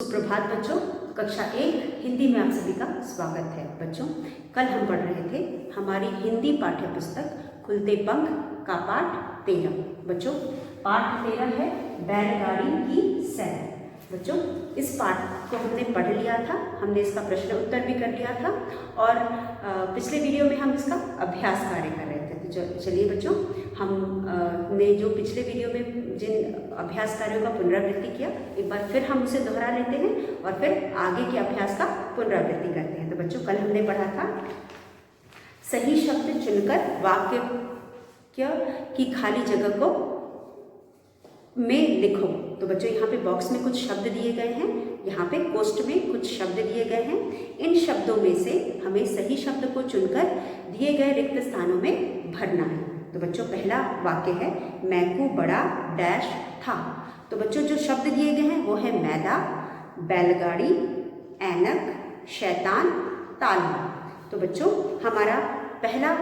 सुप्रभात बच्चों, कक्षा 1 हिंदी में आप सभी का स्वागत है। बच्चों, कल हम पढ़ रहे थे हमारी हिंदी पाठ्य पुस्तक खुलते पंख का पाठ 13। बच्चों, पाठ 13 है बैलगाड़ी की सैर। बच्चों, इस पाठ को हमने पढ़ लिया था, हमने इसका प्रश्न उत्तर भी कर लिया था और पिछले वीडियो में हम इसका अभ्यास कार्य कर रहे थे। तो चलिए बच्चों, हमने जो पिछले वीडियो में जिन अभ्यास कार्यों का पुनरावृत्ति किया, एक बार फिर हम उसे दोहरा लेते हैं और फिर आगे के अभ्यास का पुनरावृत्ति करते हैं। तो बच्चों, कल हमने पढ़ा था सही शब्द चुनकर वाक्य की खाली जगह को में लिखो। तो बच्चों, यहाँ पे बॉक्स में कुछ शब्द दिए गए हैं, यहाँ पे कोष्ठ में कुछ शब्द दिए गए हैं। इन शब्दों में से हमें सही शब्द को चुनकर दिए गए रिक्त स्थानों में भरना है। तो बच्चों, पहला वाक्य है मैकू बड़ा डैश था। तो बच्चों, जो शब्द दिए गए हैं वो है मैदा, बैलगाड़ी, ऐनक, शैतान, ताला। तो बच्चों, हमारा पहला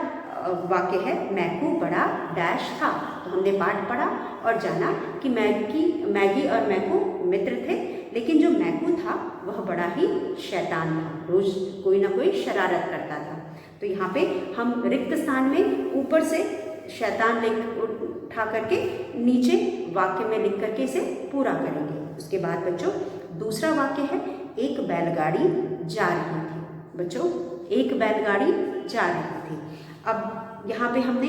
वाक्य है मैकू बड़ा डैश था। तो हमने पाठ पढ़ा और जाना कि मैगी और मैकू मित्र थे, लेकिन जो मैकू था वह बड़ा ही शैतान था, रोज कोई ना कोई शरारत करता था। तो यहाँ पे हम रिक्त स्थान में ऊपर से शैतान उठा करके नीचे वाक्य में लिख करके इसे पूरा करेंगे। उसके बाद बच्चों, दूसरा वाक्य है एक बैलगाड़ी जा रही थी। बच्चों, एक बैलगाड़ी जा रही थी। अब यहाँ पे हमने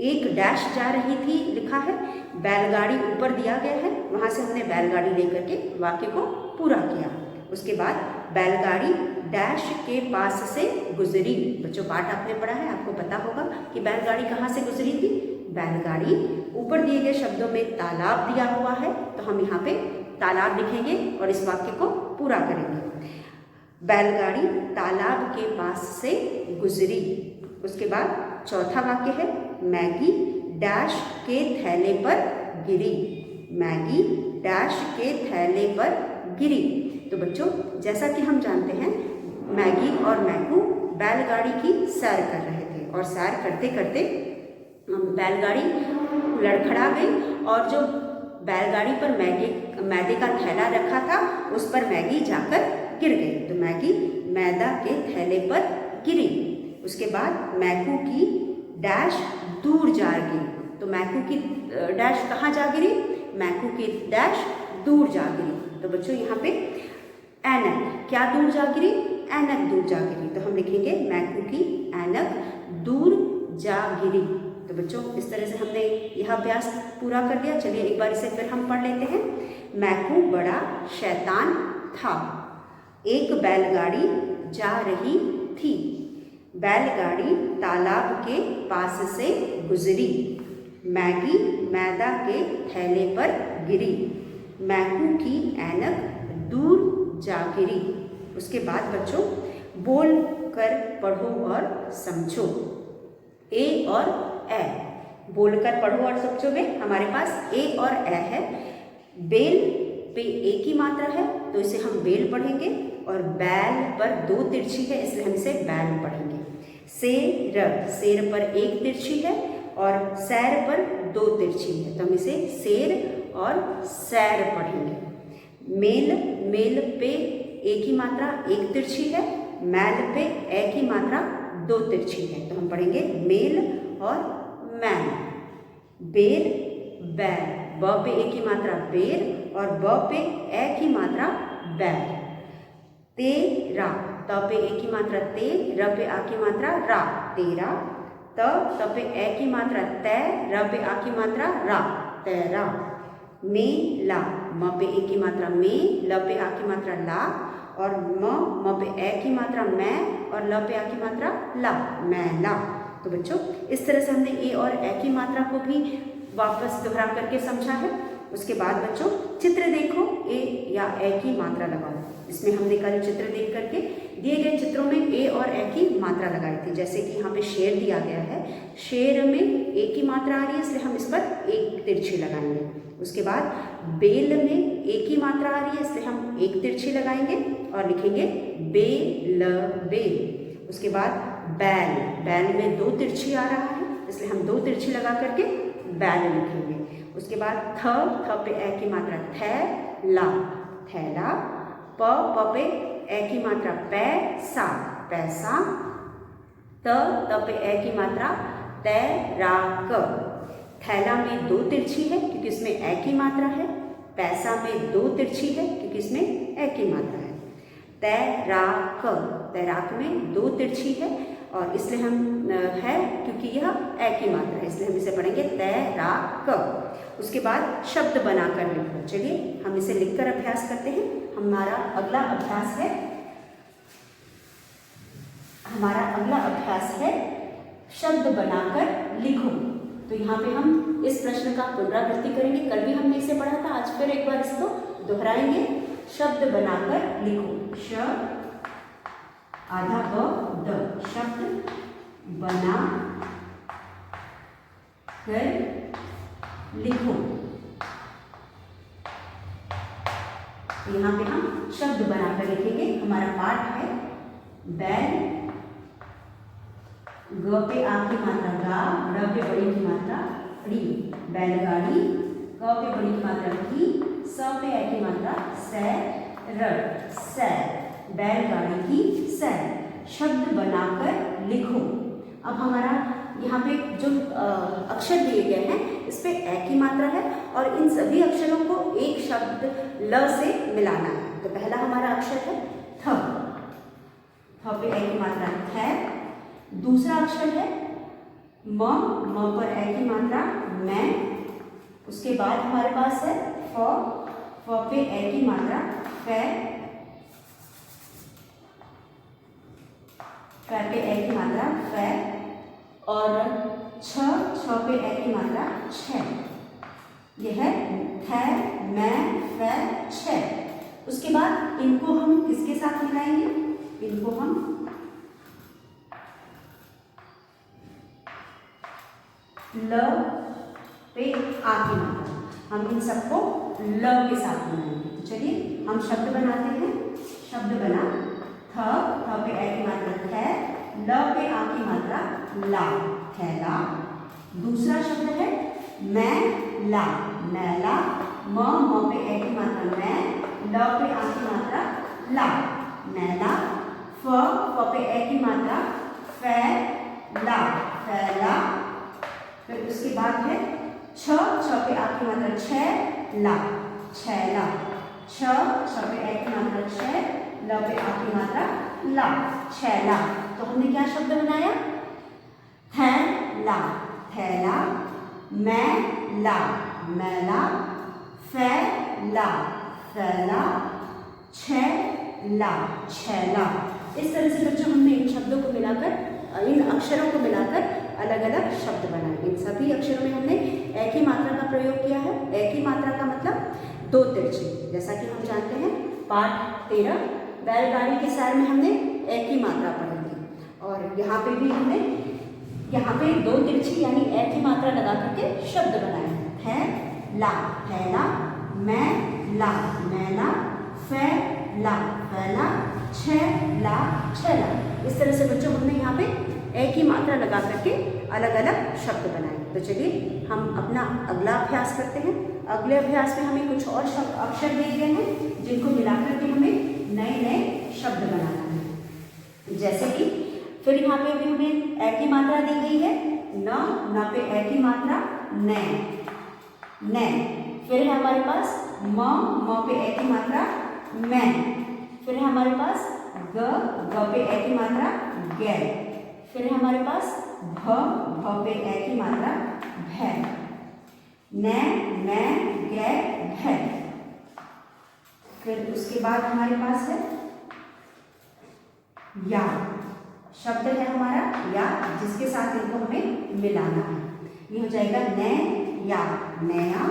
एक डैश जा रही थी लिखा है, बैलगाड़ी ऊपर दिया गया है, वहाँ से हमने बैलगाड़ी लेकर के वाक्य को पूरा किया। उसके बाद बैलगाड़ी डैश के पास से गुजरी। बच्चों, पाठ आपने पढ़ा है, आपको पता होगा कि बैलगाड़ी कहाँ से गुजरी थी। बैलगाड़ी ऊपर दिए गए शब्दों में तालाब दिया हुआ है, तो हम यहाँ पे तालाब लिखेंगे और इस वाक्य को पूरा करेंगे। बैलगाड़ी तालाब के पास से गुजरी। उसके बाद चौथा वाक्य है मैगी डैश के थैले पर गिरी। मैगी डैश के थैले पर गिरी। तो बच्चों, जैसा कि हम जानते हैं, मैगी और मैकू बैलगाड़ी की सैर कर रहे थे और सैर करते करते बैलगाड़ी लड़खड़ा गई और जो बैलगाड़ी पर मैदे का थैला रखा था उस पर मैगी जाकर गिर गई। तो मैगी मैदा के थैले पर गिरी। उसके बाद मैकू की डैश दूर जा गिरी। तो मैकू की डैश कहाँ जा गिरी? मैकू की डैश दूर जा गिरी। तो बच्चों, यहाँ पे ऐनक क्या दूर जा गिरी? ऐनक दूर जा गिरी। तो हम लिखेंगे मैकू की ऐनक दूर जा गिरी। तो बच्चों, इस तरह से हमने यह अभ्यास पूरा कर दिया। चलिए एक बार इसे फिर हम पढ़ लेते हैं। मैकू बड़ा शैतान था। एक बैलगाड़ी जा रही थी। बैलगाड़ी तालाब के पास से गुजरी। मैगी मैदा के थैले पर गिरी। मैकू की ऐनक दूर जा गिरी। उसके बाद बच्चों, बोल कर पढ़ो और समझो। ए और ए बोलकर पढ़ो और समझो में हमारे पास ए और ए है। बेल पे ए की मात्रा है तो इसे हम बेल पढ़ेंगे और बैल पर 2 तिरछी है इसलिए हम इसे बैल पढ़ेंगे। शेर पर 1 तिरछी है और सैर पर 2 तिरछी है, तो हम इसे शेर और सैर पढ़ेंगे। मेल पे ए की मात्रा 1 तिरछी है, मैल पे ए की मात्रा 2 तिरछी है, तो हम पढ़ेंगे मेल और मैल। बेर बैल, ब पे ए की मात्रा बेर और ब पे ए की मात्रा बैल। तेरा, त पे ए की मात्रा ते, र पे आ की मात्रा रा, तेरा। त पे ए की मात्रा तै, र पे आ की मात्रा रा, तैरा। मेला, म पे ए की मात्रा में, ल पे आ की मात्रा ला और म पे ए की मात्रा मैं और ल पे आ की मात्रा ला, मैला। तो बच्चों, इस तरह से हमने ए और ए की मात्रा को भी वापस दोहरा करके समझा है। उसके बाद बच्चों, चित्र देखो, ए या ए की मात्रा लगाओ। इसमें हमने कल चित्र देख करके दिए गए चित्रों में ए और ए की मात्रा लगाई थी। जैसे कि यहाँ पे शेर दिया गया है, शेर में ए की मात्रा आ रही है इसलिए हम इस पर 1 तिरछी लगाएंगे। उसके बाद बेल में ए की मात्रा आ रही है इसलिए हम 1 तिरछी लगाएंगे और लिखेंगे बेल बेल। उसके बाद बैल में 2 तिरछी आ रहा है इसलिए हम 2 तिरछी लगा करके बैल लिखेंगे। उसके बाद थ पे ए की मात्रा थै ला, थैला। प पे ए की मात्रा पैसा, पैसा। त पे ए की मात्रा तैराक। थैला में 2 तिरछी है क्योंकि इसमें ए की मात्रा है। पैसा में 2 तिरछी है क्योंकि इसमें ए की मात्रा है। तैराक, तैराक में 2 तिरछी है और इसलिए हम है क्योंकि यह ए की मात्रा है, इसलिए हम इसे पढ़ेंगे तैराक। उसके बाद शब्द बनाकर लिखो। चलिए हम इसे लिखकर अभ्यास करते हैं। हमारा अगला अभ्यास है शब्द बनाकर लिखो। तो यहाँ पे हम इस प्रश्न का पुनरावृत्ति करेंगे। कल भी हमने इसे पढ़ा था, आज फिर एक बार इसको दोहराएंगे। शब्द बनाकर लिखो। श आधा ब द, शब्द बना कर लिखो। यहाँ पे हम शब्द बनाकर लिखेंगे। हमारा पाठ है बैल, ग पे आ की मात्रा गा, र पे बड़ी की मात्रा री। बैलगाड़ी, क पे बड़ी की मात्रा की, स पे ए की मात्रा सै, र सै, बैलगाड़ी की सै। शब्द बनाकर लिखो। अब हमारा यहाँ पे जो अक्षर दिए गए हैं इस पे ए की मात्रा है और इन सभी अक्षरों को एक शब्द ल से मिलाना है। तो पहला हमारा अक्षर है थ, थ पे ए की मात्रा है। दूसरा अक्षर है म, म पर ए की मात्रा मैं। उसके बाद हमारे पास है फ, फ पे ए की मात्रा फै, फै पे ए की मात्रा फै। और छ, छ पे ए की मात्रा छ। यह है थे, मैं, फै, छ। उसके बाद इनको हम किसके साथ मिलाएंगे? इनको हम ल पे आ की मात्रा, हम इन सबको ल के साथ मिलाएंगे। तो चलिए हम शब्द बनाते हैं। शब्द बना थ, थ पे ए की मात्रा थे, ल पे आ की मात्रा ला, थैला। दूसरा शब्द है मैला, मैला। म पे ए की मात्रा मैं, ल पे आ की मात्रा ला, मैला। फ पे ए की मात्रा फैला, फैला। फिर उसके बाद है छ, छ पे आ की मात्रा छैला, छैला। छ पे ए की मात्रा छै, ल पे आ की मात्रा ला, छैला। तो हमने क्या शब्द बनाया? थैला, थैला। मैला, मैला। फैला, फैला। छैला, छैला। इस तरह से बच्चों हमने इन शब्दों को मिलाकर, इन अक्षरों को मिलाकर अलग अलग शब्द बनाए। इन सभी अक्षरों में हमने ए की मात्रा का प्रयोग किया है। ए की मात्रा का मतलब 2 तिरछी। जैसा कि हम जानते हैं पाठ 13 बैलगाड़ी के सार में हमने ए की मात्रा पढ़ी थी और यहाँ पे भी हमने यहाँ पे 2 तिरछी यानी ए की मात्रा लगा करके शब्द बनाए हैं। थैला, थैला। मैला, मैला। फैला, फैला। छैला, छैला। इस तरह से बच्चों हमने यहाँ पे ए की मात्रा लगा करके अलग अलग शब्द बनाए। तो चलिए हम अपना अगला अभ्यास करते हैं। अगले अभ्यास में हमें कुछ और अक्षर दिए गए हैं जिनको मिलाकर के हमें नए नए शब्द बनाना है। जैसे कि फिर यहाँ पे भी हमें ए की मात्रा दी गई है न पे ए की मात्रा नै, नै। फिर है हमारे पास म पे ए की मात्रा मैं। फिर है हमारे पास ग पे ए की मात्रा गै। फिर है हमारे पास भ पे ए की मात्रा भै। नै, मैं, गै, भै। फिर उसके बाद हमारे पास है या, शब्द है हमारा या, जिसके साथ इनको हमें मिलाना है। ये हो जाएगा नै या, नया।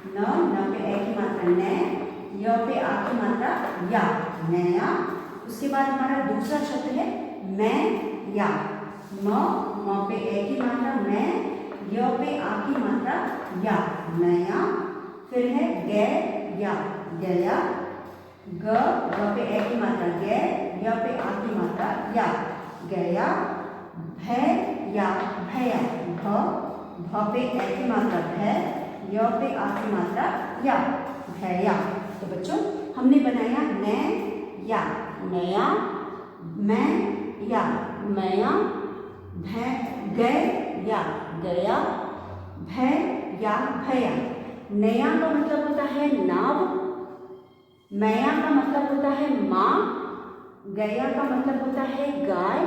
न पे ए की मात्रा नै, य पे आ की मात्रा या, नया। उसके बाद हमारा दूसरा शब्द है मैं या। म पे ए की मात्रा मैं, य पे आ की मात्रा या, नया। फिर है गै या, गया। ग पे ए की मात्रा गै, य पे आ की मात्रा या, गया। भै या, भैया। भ पे ए की मात्रा भै, य पे आ की मात्रा या, भैया। तो बच्चों हमने बनाया नया, नया, मैं या, मया, गया, गया, भैया, भैया। नया का मतलब होता है नाव, मया का मतलब होता है माँ, गया का मतलब होता है गाय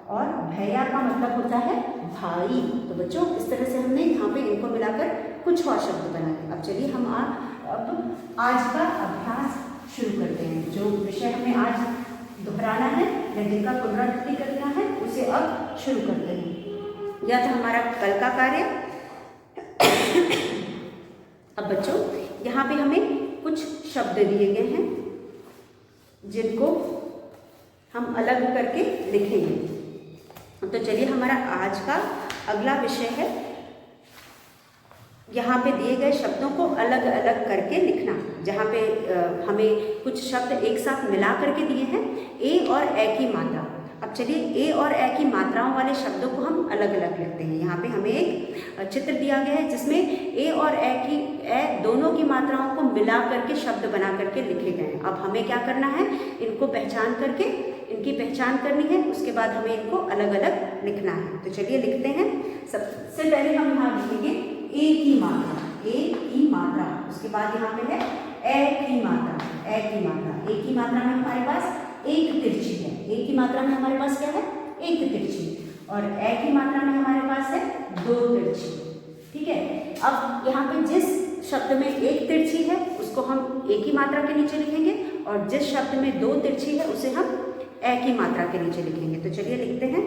और भैया का मतलब होता है भाई। तो बच्चों इस तरह से हमने यहाँ पे इनको मिलाकर कुछ और शब्द बनाए। अब चलिए हम अब आज का अभ्यास शुरू करते हैं। जो विषय हमें आज दोहराना है या जिनका पुनरावृत्ति करना है उसे अब शुरू करते हैं। यह था हमारा कल का कार्य। अब बच्चों यहाँ पे हमें कुछ शब्द दिए गए हैं जिनको हम अलग करके लिखेंगे। तो चलिए हमारा आज का अगला विषय है यहाँ पे दिए गए शब्दों को अलग अलग करके लिखना। जहाँ पे हमें कुछ शब्द एक साथ मिला करके दिए हैं ए और ए की मात्रा। अब चलिए ए और ए की मात्राओं वाले शब्दों को हम अलग अलग लिखते हैं। यहाँ पे हमें एक चित्र दिया गया है जिसमें ए और ए दोनों की मात्राओं को मिला करके शब्द बना करके लिखे गए हैं। अब हमें क्या करना है, इनको पहचान करके इनकी पहचान करनी है, उसके बाद हमें इनको अलग अलग लिखना है। तो चलिए लिखते हैं। सबसे पहले हम यहाँ लिखेंगे ए की मात्रा, ए की मात्रा। उसके बाद यहाँ पे है ए की मात्रा, ए की मात्रा। ए की मात्रा में हमारे पास एक तिरछी है। ए की मात्रा में हमारे पास क्या है, एक तिरछी। और ए की मात्रा में हमारे पास है दो तिरछी। ठीक है। अब यहाँ पे जिस शब्द में एक तिरछी है उसको हम ए की मात्रा के नीचे लिखेंगे और जिस शब्द में दो तिरछी है उसे हम ए की मात्रा के नीचे लिखेंगे। तो चलिए लिखते हैं।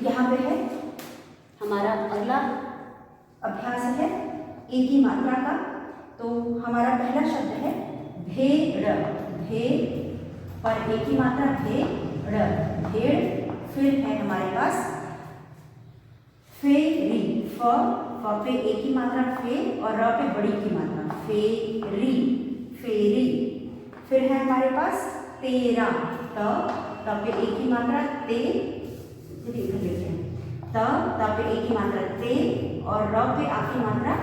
यहाँ पे है हमारा अगला अभ्यास है ए की मात्रा का। तो हमारा पहला शब्द है भेड़, भे पर ए की मात्रा भेड़, भेड़। फिर है हमारे पास फेरी, फ पे ए की मात्रा फे और र पे बड़ी की मात्रा फेरी, फेरी। फिर है हमारे पास तेरा, त पे ए की मात्रा ते, त पे ए की मात्रा ते और र पे आ की मात्रा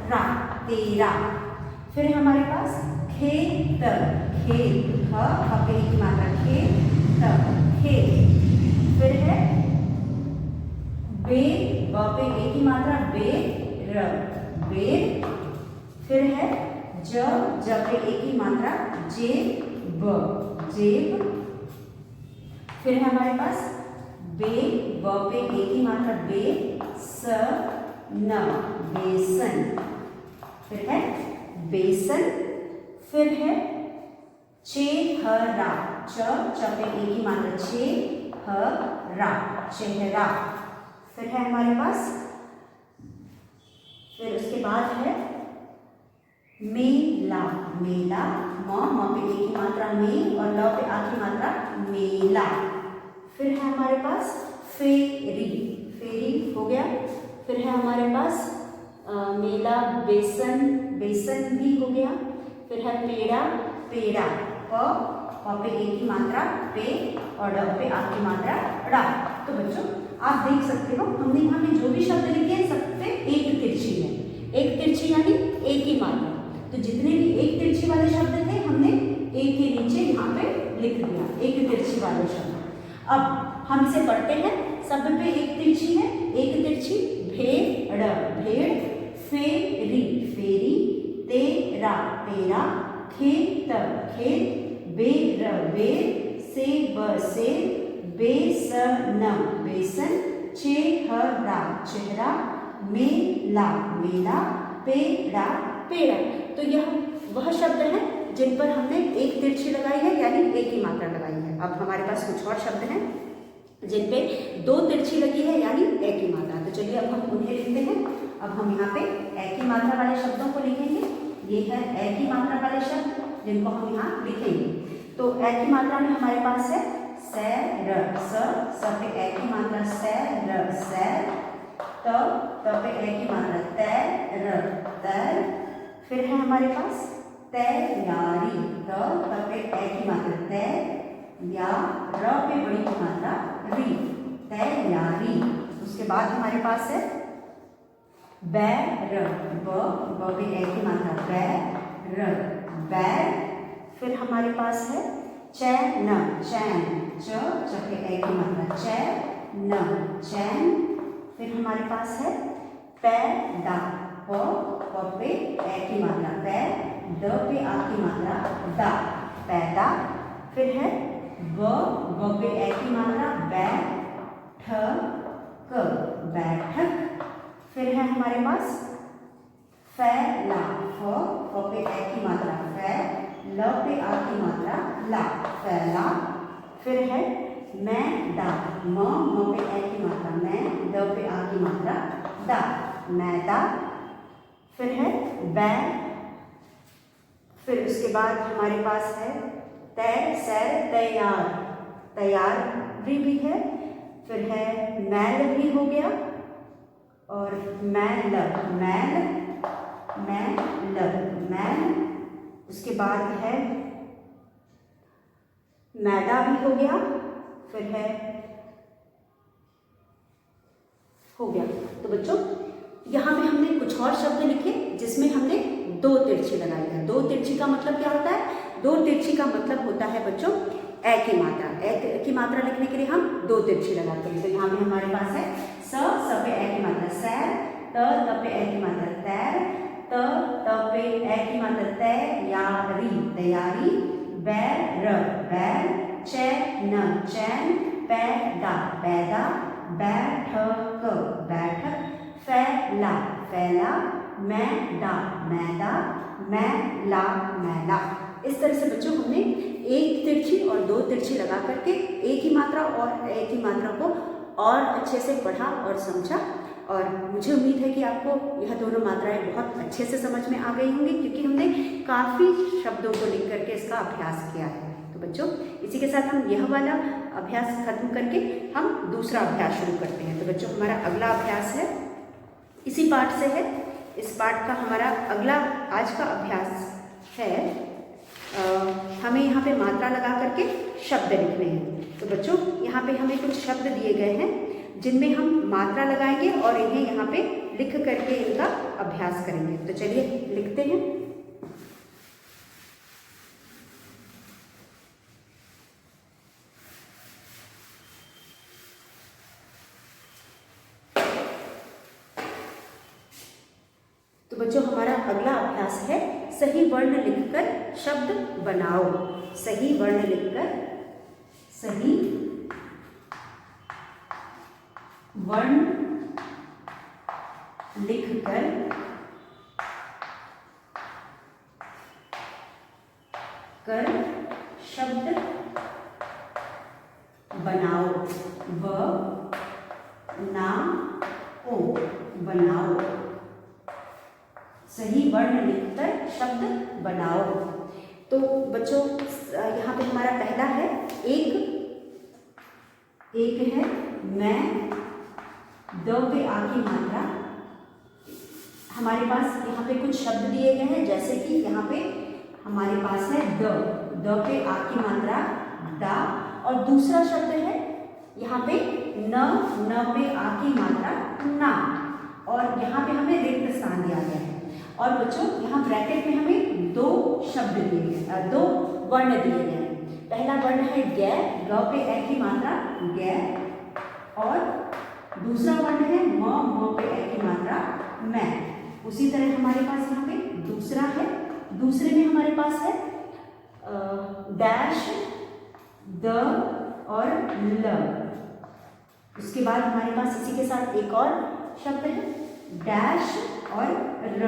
रा, तेरा। फिर हमारे पास खेत, खेत, ख पे ए की मात्रा खेत, खेत। फिर है बे, ब पे ए की मात्रा बेर, बेर। फिर है ज पे ए की मात्रा जेब, जेब। फिर है हमारे पास बे, ब पे ए की मात्रा बे, स न, बेसन। फिर है बेसन। फिर है चेहरा, च पे ए की मात्रा चेहरा, चेहरा। फिर है हमारे पास, फिर उसके बाद है मेला, मेला, म पे ए की मात्रा में और ल पे आ की मात्रा मेला। फिर है हमारे पास फेरी, फेरी हो गया। फिर है हमारे पास मेला, बेसन, बेसन भी हो गया। फिर है पेड़ा, पेड़ा, प पे ए की मात्रा पे और ड पे आ की मात्रा ड़ा। तो बच्चों आप देख सकते हो हमने यहाँ पे जो भी शब्द लिखे हैं सब पे एक तिरछी है। एक तिरछी यानी एक ही मात्रा। तो जितने भी एक तिरछी वाले शब्द थे हमने एक के नीचे यहाँ पे लिख दिया, एक तिरछी वाले शब्द। अब हम इसे पढ़ते हैं। सब पे एक तिरछी है, एक तिरछी। भेड़, भेड़। फेरी, फेरी। तेरा, तेरा। खेत, खेत। बेर, बेर। सेब, सेब। बेसन, बेसन। चेहरा, चेहरा। मेला, मेला। पेड़ा, पेड़ा। तो यह वह शब्द हैं जिन पर हमने एक तिरछी लगाई है यानी एक ही मात्रा लगाई है। अब हमारे पास कुछ और शब्द हैं जिन पे दो तिरछी लगी है यानी एक ही मात्रा। तो चलिए अब हम उन्हें लिखते हैं। अब हम यहाँ पे एक ही मात्रा वाले शब्दों को लिखेंगे। ये है एक ही मात्रा वाले शब्द जिनको हम यहाँ लिखेंगे। तो एक ही मात्रा में हमारे पास है सैर, स पे एक ही मात्रा सैर, सैर। त पे एक ही मात्रा तैर, तैर। फिर है हमारे पास तैयारी, त पे एक ही मात्रा तैर या र पे बड़ी की मात्रा री, तैयारी। उसके बाद हमारे पास है बैर, ब पे ए की मात्रा बैर, बैर। फिर हमारे पास है चैन, चैन, च पे ए की मात्रा चैन, चैन। फिर हमारे पास है पैदा, प पे ए की मात्रा पै, द पे आ की मात्रा दा, पैदा। फिर है ब पे ए की मात्रा बैठक, बैठक। फिर है हमारे पास फैला, फ पे ए की मात्रा फै, ल पे आ की मात्रा ला, फैला। फिर है मैदा, म पे ए की मात्रा मै, द पे आ की मात्रा दा, मैदा। फिर है बैर। फिर उसके बाद हमारे पास है तैर, सैर, तैयार, तैयार भी है। फिर है मैल भी हो गया, और मैल, मैल, मैल, मैल। उसके बाद है मैदा भी हो गया। फिर है हो गया। तो बच्चों यहाँ पे हमने कुछ और शब्द लिखे जिसमें हमने दो तिरछी लगाई है। दो तिरछी का मतलब क्या होता है? दो तिरछी का मतलब होता है बच्चों ए की मात्रा। ए की मात्रा लिखने के लिए हम दो तिरछी लगाते हैं। तो यहाँ पे हमारे पास है स पे ए की मात्रा सैर, त पे ए की मात्रा तैर, त पे ए की मात्रा तैयारी, तैयारी, बैर, बैर, चैन, चैन, पैदा, पैदा, बैठक, बैठक, फैला, फैला, मैदा, मैदा, मैला, मैला। इस तरह से बच्चों हमने एक तिरछी और दो तिरछी लगा करके एक ही मात्रा और एक ही मात्रा को और अच्छे से पढ़ा और समझा। और मुझे उम्मीद है कि आपको यह दोनों मात्राएं बहुत अच्छे से समझ में आ गई होंगी, क्योंकि हमने काफ़ी शब्दों को लिख करके इसका अभ्यास किया है। तो बच्चों इसी के साथ हम यह वाला अभ्यास खत्म करके हम दूसरा अभ्यास शुरू करते हैं। तो बच्चों हमारा अगला अभ्यास है इसी पाठ से है। इस पाठ का हमारा अगला आज का अभ्यास है हमें यहाँ पे मात्रा लगा करके शब्द लिखने हैं। तो बच्चों यहाँ पे हमें कुछ शब्द दिए गए हैं जिनमें हम मात्रा लगाएंगे और इन्हें यहाँ पे लिख करके इनका अभ्यास करेंगे। तो चलिए लिखते हैं। तो बच्चों हमारा अगला अभ्यास है सही वर्ण लिखकर शब्द बनाओ। सही वर्ण लिखकर, सही वर्ण लिखकर शब्द बनाओ। बनाओ, बनाओ। सही वर्ण लिखकर शब्द बनाओ। तो बच्चों यहाँ पे हमारा पहला है एक, एक है मैं, द पे आ की मात्रा। हमारे पास यहाँ पे कुछ शब्द दिए गए हैं, जैसे कि यहाँ पे हमारे पास है द पे आ की मात्रा दा, और दूसरा शब्द है यहाँ पे न पे आ की मात्रा ना, और यहाँ पे हमें रिक्त स्थान दिया गया है। और बच्चों यहाँ ब्रैकेट में हमें दो शब्द दिए गए, दो वर्ण दिए गए हैं। पहला वर्ण है गै, ग पे ए की मात्रा गै, और दूसरा वर्ण है म पे ए की मात्रा मैं। उसी तरह हमारे पास यहाँ पे दूसरा है, दूसरे में हमारे पास है डैश, द और ल। उसके बाद हमारे पास इसी के साथ एक और शब्द है डैश और र।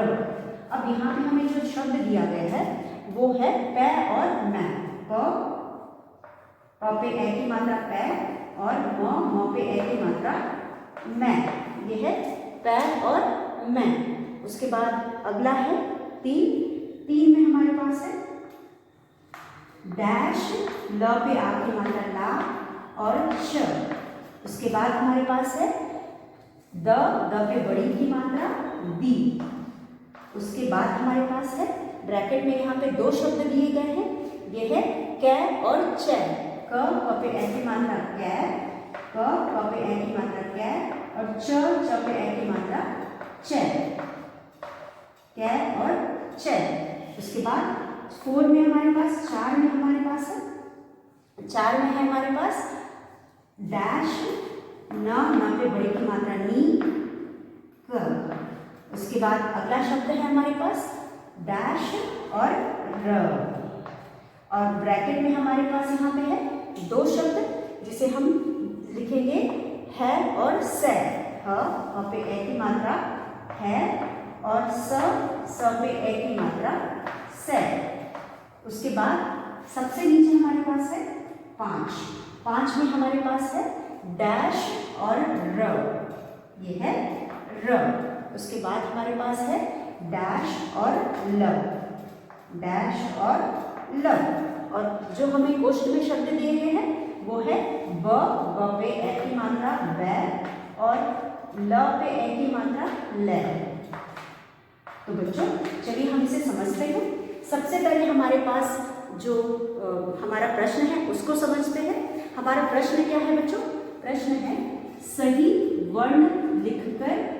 अब यहाँ पे हमें जो शब्द दिया गया है वो है पै और मैं। प पे ए की मात्रा पै और म पे ए की मात्रा मैं। ये है पै और मैं। उसके बाद अगला है तीन। तीन में हमारे पास है डैश, ल पे आ की मात्रा ला और श। उसके बाद हमारे पास है द पे बड़ी की मात्रा दी। उसके बाद हमारे पास है ब्रैकेट में यहाँ पे दो शब्द दिए गए हैं, ये है कै और चै। क पे ए की मात्रा कै, क पे ए की मात्रा कै, और च पे ए की मात्रा चैर, कै और चैर। उसके बाद 4 में हमारे पास, 4 में हमारे पास है, 4 में है हमारे पास डैश, न पे बड़े की मात्रा नी, क। उसके बाद अगला शब्द है हमारे पास डैश और र, और ब्रैकेट में हमारे पास यहाँ पे है 2 शब्द जिसे हम लिखेंगे है और से। ह पे ए की मात्रा है और स पे ए की मात्रा से। उसके बाद सबसे नीचे हमारे पास है 5, 5 में हमारे पास है डैश और र, ये है र। उसके बाद हमारे पास है डैश और ल, डैश और ल। और जो हमें कोष्ठ में शब्द दिए गए हैं वो है ब पे ए की मात्रा बै और ल पे ए की मात्रा ले। तो बच्चों चलिए हम इसे समझते हैं। सबसे पहले हमारे पास जो हमारा प्रश्न है उसको समझते हैं। हमारा प्रश्न क्या है बच्चों? प्रश्न है सही वर्ण लिखकर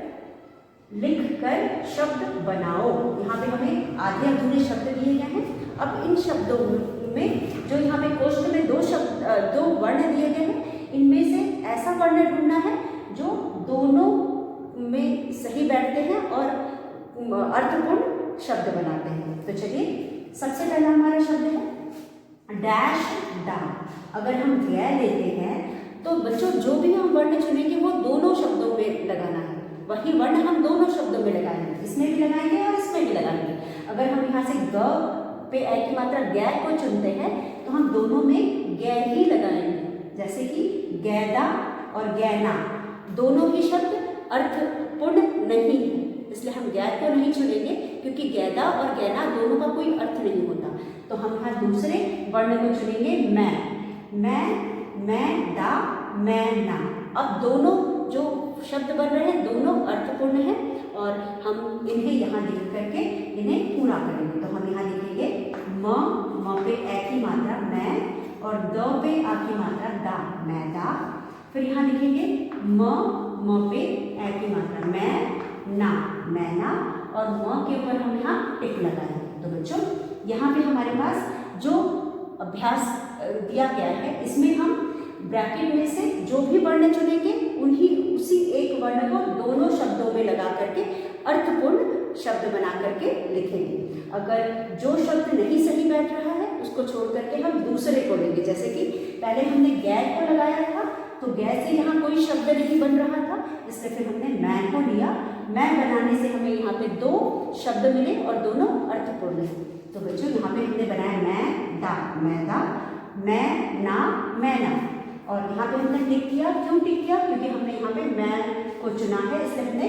शब्द बनाओ। यहाँ पे हमें आधे अधूरे शब्द दिए गए हैं। अब इन शब्दों में जो यहाँ पे कोष्ठ में 2 वर्ण दिए गए हैं, इनमें से ऐसा वर्ण ढूंढना है जो दोनों में सही बैठते हैं और अर्थपूर्ण शब्द बनाते हैं। तो चलिए सबसे पहला हमारा शब्द है डैश डा। अगर हम गै लेते हैं तो बच्चों जो भी हम वर्ण चुनेंगे वो दोनों शब्दों में लगाना है। वही वर्ण हम दोनों शब्दों में लगाएंगे, इसमें भी लगाएंगे और इसमें भी लगाएंगे। अगर हम यहाँ से ग पे ए की मात्रा गै को चुनते हैं तो हम दोनों में गै ही लगाएंगे। जैसे कि गैदा और गैना, दोनों ही शब्द अर्थपूर्ण नहीं है, इसलिए हम गै को नहीं चुनेंगे क्योंकि गैदा और गैना दोनों का कोई अर्थ नहीं होता। तो हम यहाँ दूसरे वर्ण को चुनेंगे मैं दा मैं ना। अब दोनों जो शब्द बन रहे हैं दोनों अर्थपूर्ण हैं और हम इन्हें यहाँ लिख करके इन्हें पूरा करेंगे। तो हम यहाँ लिखेंगे म पे ए की मात्रा मैं और द पे आ की मात्रा दा, मैदा। फिर यहाँ लिखेंगे म पे ए की मात्रा मैं ना और म के ऊपर हम यहाँ टिक लगाएंगे। तो बच्चों यहाँ पे हमारे पास जो अभ्यास दिया गया है इसमें हम ब्रैकेट में से जो भी वर्ण चुनेंगे उसी एक वर्ण को दोनों शब्दों में लगा करके अर्थपूर्ण शब्द बना करके लिखेंगे। अगर जो शब्द नहीं सही बैठ रहा है उसको छोड़ करके हम दूसरे को लेंगे। जैसे कि पहले हमने गै को लगाया था तो गै से यहाँ कोई शब्द नहीं बन रहा था, इसलिए फिर हमने मैं को लिया। मैं बनाने से हमें यहाँ पे 2 शब्द मिले और दोनों अर्थपूर्ण है। तो बच्चों यहाँ पे हमने बनाया मैदा, मैं ना। और यहाँ पे हमने टिक किया। क्यों टिक किया? क्योंकि हमने यहाँ पे मैं को चुना है, इसलिए हमने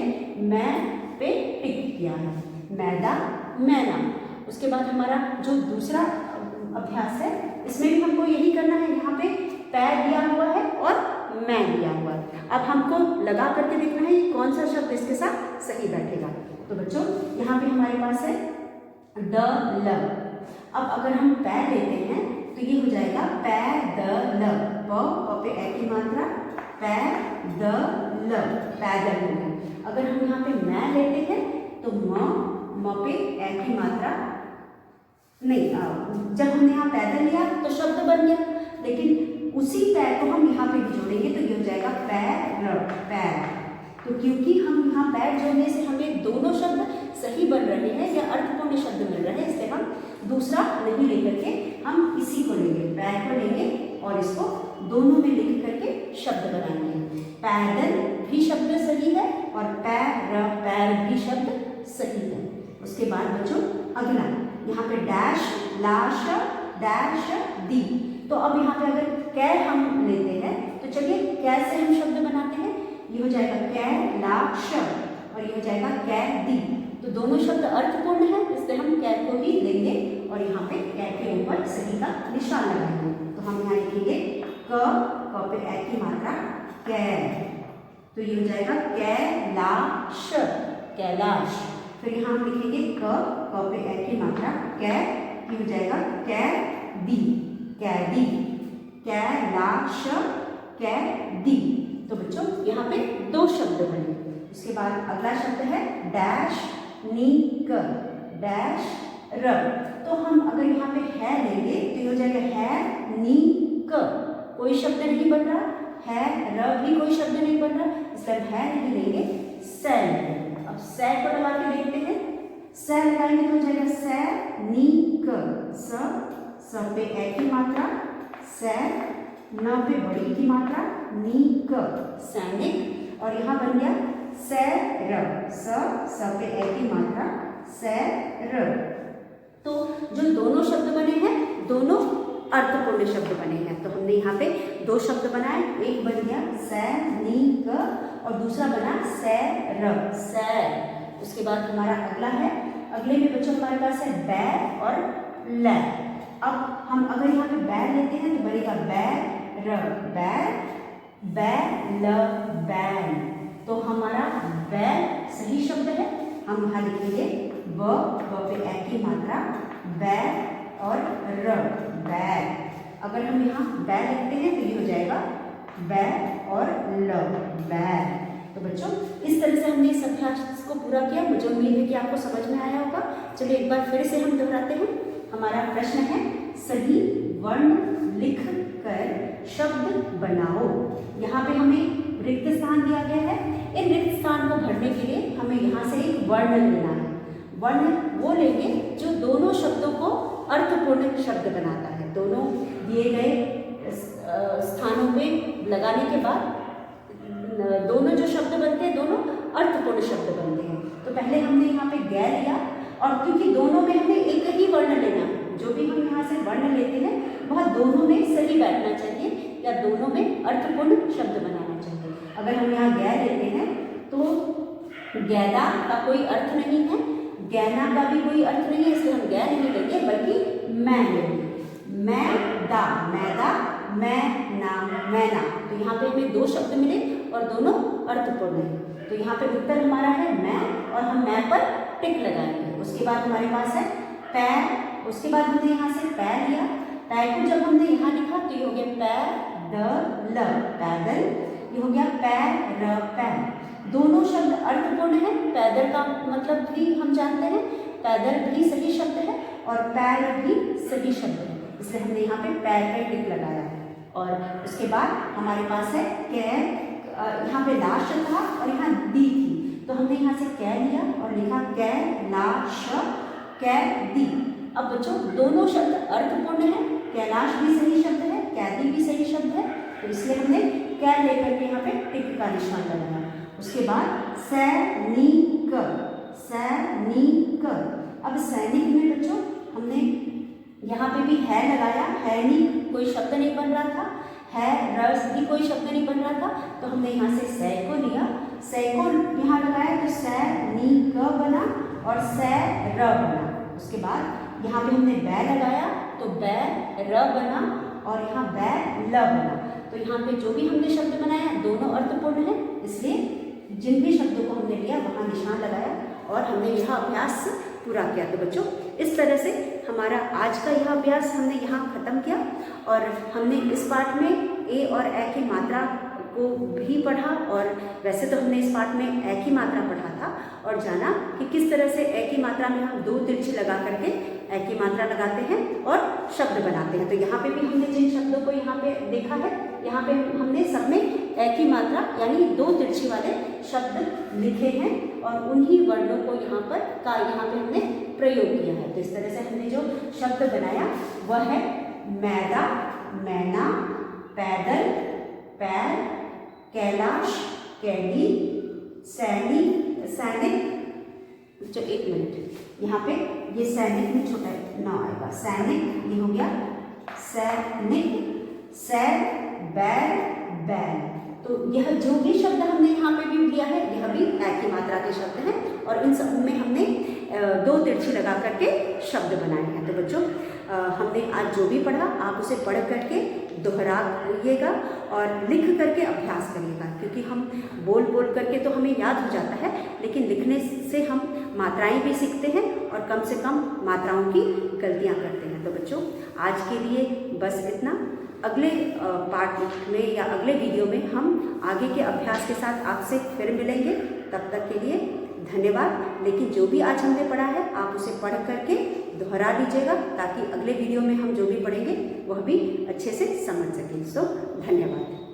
मैं पे टिक किया है, मैदा मैं ना। उसके बाद हमारा जो दूसरा अभ्यास है इसमें भी हमको यही करना है। यहाँ पे पैर दिया हुआ है और मैं दिया हुआ है। अब हमको लगा करके देखना है कौन सा शब्द इसके साथ सही बैठेगा। तो बच्चों यहाँ पे हमारे पास है द ल। अब अगर हम पैर लेते हैं तो ये हो जाएगा पै द ल, प पे ए की मात्रा पै द ल, पैदल हो गया। अगर हम यहाँ पे मैं लेते हैं तो म पे ए की मात्रा नहीं, जब हमने यहाँ पैदल लिया तो शब्द बन गया, लेकिन उसी पैर को हम यहाँ पे भी जोड़ेंगे तो ये हो जाएगा पैर। तो क्योंकि हम यहाँ पैर जोड़ने से हमें दोनों शब्द सही बन रहे हैं या अर्थपूर्ण शब्द मिल रहे हैं, इसलिए हम दूसरा नहीं लेकर के हम इसी को लेंगे, पैर को लेंगे और इसको दोनों में लिख करके शब्द बनाएंगे। पैदल भी शब्द सही है और पैर भी शब्द सही है। उसके बाद बच्चों अगला यहाँ पे डैश लाश डैश दी। तो अब यहाँ पे अगर कै हम लेते हैं तो चलिए कै से हम शब्द बनाते हैं। ये हो जाएगा कै लाश और ये हो जाएगा कै दी। तो दोनों शब्द अर्थपूर्ण है, इसलिए हम कै को ही लेंगे और यहाँ पे कै के ऊपर सही का निशान लगाएंगे। तो हम यहाँ लिखेंगे क पे ए की मात्रा कै, तो ये हो जाएगा कैलाश, कैलाश। फिर यहाँ हम लिखेंगे क पे ए की मात्रा कै, ये हो जाएगा कैदी, कैदी, कैलाश कैदी। तो बच्चों यहाँ पे 2 शब्द बने। उसके बाद अगला शब्द है डैश नी क, डैश र। तो हम अगर यहाँ पे है लेंगे तो ये हो जाएगा है नी क, कोई शब्द नहीं बन रहा, है र भी कोई शब्द नहीं बन रहा, इसलिए हम है नहीं लेंगे, सै लेंगे। अब सै को लगा के देखते हैं, सै लगाएंगे तो हो जाएगा सै नी क, स पे ए की मात्रा, सै न पे बड़ी की मात्रा, नी क सैनिक, और यहाँ बन गया सै र, स पे ए की मात्रा, सै र। तो जो दोनों शब्द बने हैं दोनों अर्थपूर्ण शब्द बने हैं। तो हमने यहाँ पे दो शब्द बनाए, एक बन गया सैनिक और दूसरा बना सैर, सैर। उसके बाद हमारा अगला है, अगले में बच्चों हमारे पास है बै और लै। अब हम अगर यहाँ पे बै लेते हैं तो बनेगा बैर, बैर, बैल, बैल। तो हमारा बैल सही शब्द है, हम यहाँ लिखेंगे ब पे ए की मात्रा, बैर और र, बैर। अगर हम यहाँ बै लिखते हैं तो ये हो जाएगा बैर और ल, बैर। तो बच्चों इस तरह से हमने इस अभ्यास को पूरा किया। मुझे उम्मीद है कि आपको समझ में आया होगा। चलिए एक बार फिर से हम दोहराते हैं। हमारा प्रश्न है सही वर्ण लिख कर शब्द बनाओ। यहाँ पे हमें रिक्त स्थान दिया गया है। इन रिक्त स्थान को भरने के लिए हमें यहाँ से एक वर्ण लेना है। वर्ण वो लेंगे जो दोनों शब्दों को अर्थपूर्ण शब्द बनाता है। दोनों दिए गए स्थानों पे लगाने के बाद दोनों जो शब्द बनते हैं दोनों अर्थपूर्ण शब्द बनते हैं। तो पहले हमने यहाँ पे गै लिया, और क्योंकि दोनों में हमें एक ही वर्ण लेना है, जो भी हम यहाँ से वर्ण लेते हैं वह दोनों में सही बैठना चाहिए या दोनों में अर्थपूर्ण शब्द बनाना चाहिए। अगर हम यहाँ गै लेते हैं तो गैदा का कोई अर्थ नहीं है, गैना का भी कोई अर्थ नहीं है, इसलिए हम गै नहीं लेंगे बल्कि मैं लेंगे। मैदा, मैदा, मैना, मैना। तो यहाँ पे हमें दो शब्द मिले और दोनों अर्थपूर्ण है। तो यहाँ पे उत्तर हमारा है मैं, और हम मैं पर टिक लगाएंगे। उसके बाद हमारे पास है पैर। उसके बाद हमने यहाँ से पैर लिया, पैर को जब हमने यहाँ लिखा तो ये हो गया पैदल, पैदल। ये हो गया पैर, पैर। दोनों शब्द अर्थपूर्ण है। पैदल का मतलब भी हम जानते हैं, पैदल भी सही शब्द है और पैर भी सही शब्द है, इसलिए हमने यहाँ पे पैर पे टिक लगाया है। और उसके बाद हमारे पास है कै। यहाँ पे लाश था और यहाँ दी थी, तो हमने यहाँ से कै लिया और लिखा कैलाश, कैदी। अब बच्चों दोनों शब्द अर्थपूर्ण है, कैलाश भी सही शब्द है, कैदी भी सही शब्द है, तो इसलिए हमने कै लेकर के यहाँ पे टिक का निशान लगाया। उसके बाद सैनिक, सैनिक। अब सैनिक में बच्चों हमने यहाँ पे भी है लगाया, है नहीं कोई शब्द नहीं बन रहा था, है रस भी कोई शब्द नहीं बन रहा था, तो हमने यहाँ से सै को लिया, सै को यहाँ लगाया तो सैनिक बना और सैर बना। उसके बाद यहाँ पे हमने बै लगाया तो बैर बना और यहाँ बैल बना। तो यहाँ पे जो भी हमने शब्द बनाया दोनों अर्थपूर्ण है, इसलिए जिन भी शब्दों को हमने लिया वहाँ निशान लगाया और हमने यह अभ्यास पूरा किया। तो बच्चों इस तरह से हमारा आज का यह अभ्यास हमने यहाँ खत्म किया और हमने इस पाठ में ए और ए की मात्रा को भी पढ़ा, और वैसे तो हमने इस पाठ में ए की मात्रा पढ़ा था और जाना कि किस तरह से ए की मात्रा में हम दो तिरछी लगा करके ए की मात्रा लगाते हैं और शब्द बनाते हैं। तो यहाँ पे भी हमने जिन शब्दों को यहाँ पे देखा है, यहाँ पे हमने सब में ए की मात्रा यानी दो तिरछी वाले शब्द लिखे हैं और उन्हीं वर्णों को यहाँ पे हमने प्रयोग किया है। तो इस तरह से हमने जो शब्द बनाया वह है मैदा, मैना, पैदल, पैर, कैलाश, कैदी, सैनिक, सैनिक। जो एक मिनट यहाँ पे ये सैनिक में छोटा ना आएगा, सैनिक ये हो गया सैनिक, सैर, बैर, बैल। तो यह जो भी शब्द हमने यहाँ पे भी लिया है यह भी ए की मात्रा के शब्द हैं और इन सब में हमने दो तिरछी लगा करके शब्द बनाए हैं। तो बच्चों हमने आज जो भी पढ़ा आप उसे पढ़ करके दोहराइएगा और लिख करके अभ्यास करिएगा, क्योंकि हम बोल बोल करके तो हमें याद हो जाता है, लेकिन लिखने से हम मात्राएं भी सीखते हैं और कम से कम मात्राओं की गलतियां करते हैं। तो बच्चों आज के लिए बस इतना। अगले पार्ट में या अगले वीडियो में हम आगे के अभ्यास के साथ आपसे फिर मिलेंगे। तब तक के लिए धन्यवाद। लेकिन जो भी आज हमने पढ़ा है आप उसे पढ़ करके दोहरा लीजिएगा, ताकि अगले वीडियो में हम जो भी पढ़ेंगे वह भी अच्छे से समझ सकें। सो धन्यवाद।